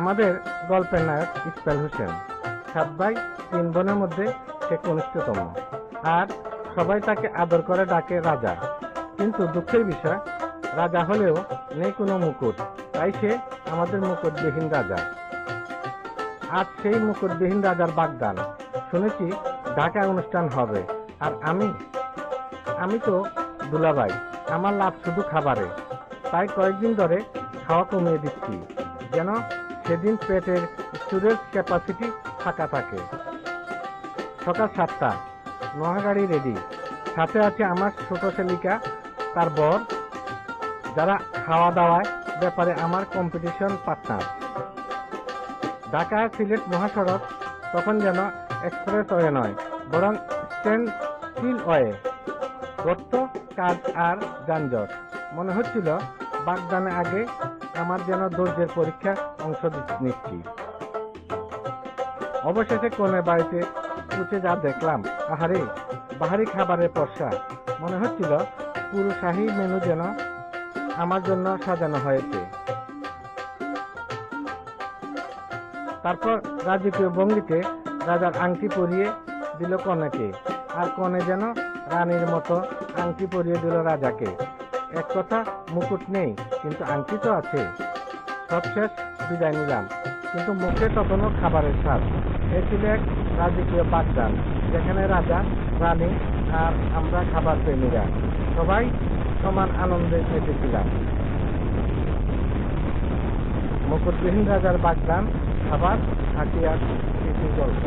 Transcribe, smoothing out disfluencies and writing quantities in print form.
আমাদের গল্পের নায়ক ইকবাল হোসেন 7 ভাই 3 বোনের মধ্যে সে কনিষ্ঠতম, আর সবাই তাকে আদর করে ডাকে রাজা। কিন্তু দুঃখের বিষয়, রাজা হলেও নেই কোনো মুকুট, তাই সে আমাদের মুকুটবিহীন রাজা। আজ সেই মুকুটবিহীন রাজার বাগদান। শুনেছি ঢাকা অনুষ্ঠান হবে, আর আমি তো দুলাভাই, আমার লাভ শুধু খাবারে। তাই কয়েকদিন ধরে খাওয়া কমিয়ে দিচ্ছি, যেন সেদিন পেটের স্টোরেজ ক্যাপাসিটি ফাঁকা থাকে। সকাল 7টা, নোয়াগাড়ি রেডি, সাথে আছে আমার ছোট শেলিকা, তার বর, যারা খাওয়া দাওয়ায় ব্যাপারে আমার কম্পিটিশন পার্টনার। ঢাকা সিলেট মহাসড়ক তখন যেন এক্সপ্রেস ওয়ে নয়, বরং স্ট্যান্ড স্টিল ওয়ে। গর্ত, কাজ আর যানজট। মনে হচ্ছিল বাগদানে আগে আমার যেন ধৈর্যের পরীক্ষা অংশ নিচ্ছি। অবশেষে কোণের বাড়িতে উঠে যা দেখলাম, আহারে, বাহারি খাবারের পরশা। মনে হচ্ছিল পুরো শাহী মেনু যেন আমার জন্য সাজানো হয়েছে। তারপর রাজকীয় ভঙ্গিতে রাজার আংটি পরিয়ে দিল কনেকে, আর কনে যেন রানীর মতো আংটি পরিয়ে দিল রাজাকে। এক কথা, মুকুট নেই, কিন্তু আংটি তো আছে। সব শেষ, বিদায় নিলাম, কিন্তু মুখে তখনও খাবারের স্বাদ। এ ছিল এক রাজকীয় বাগদান, যেখানে রাজা, রানী আর আমরা খাবার প্রেমীরা সবাই সমান আনন্দে মেতেছিলাম। মুকুটবিহীন রাজার বাগদান, খাবার, হাসি আর স্মৃতির গল্প।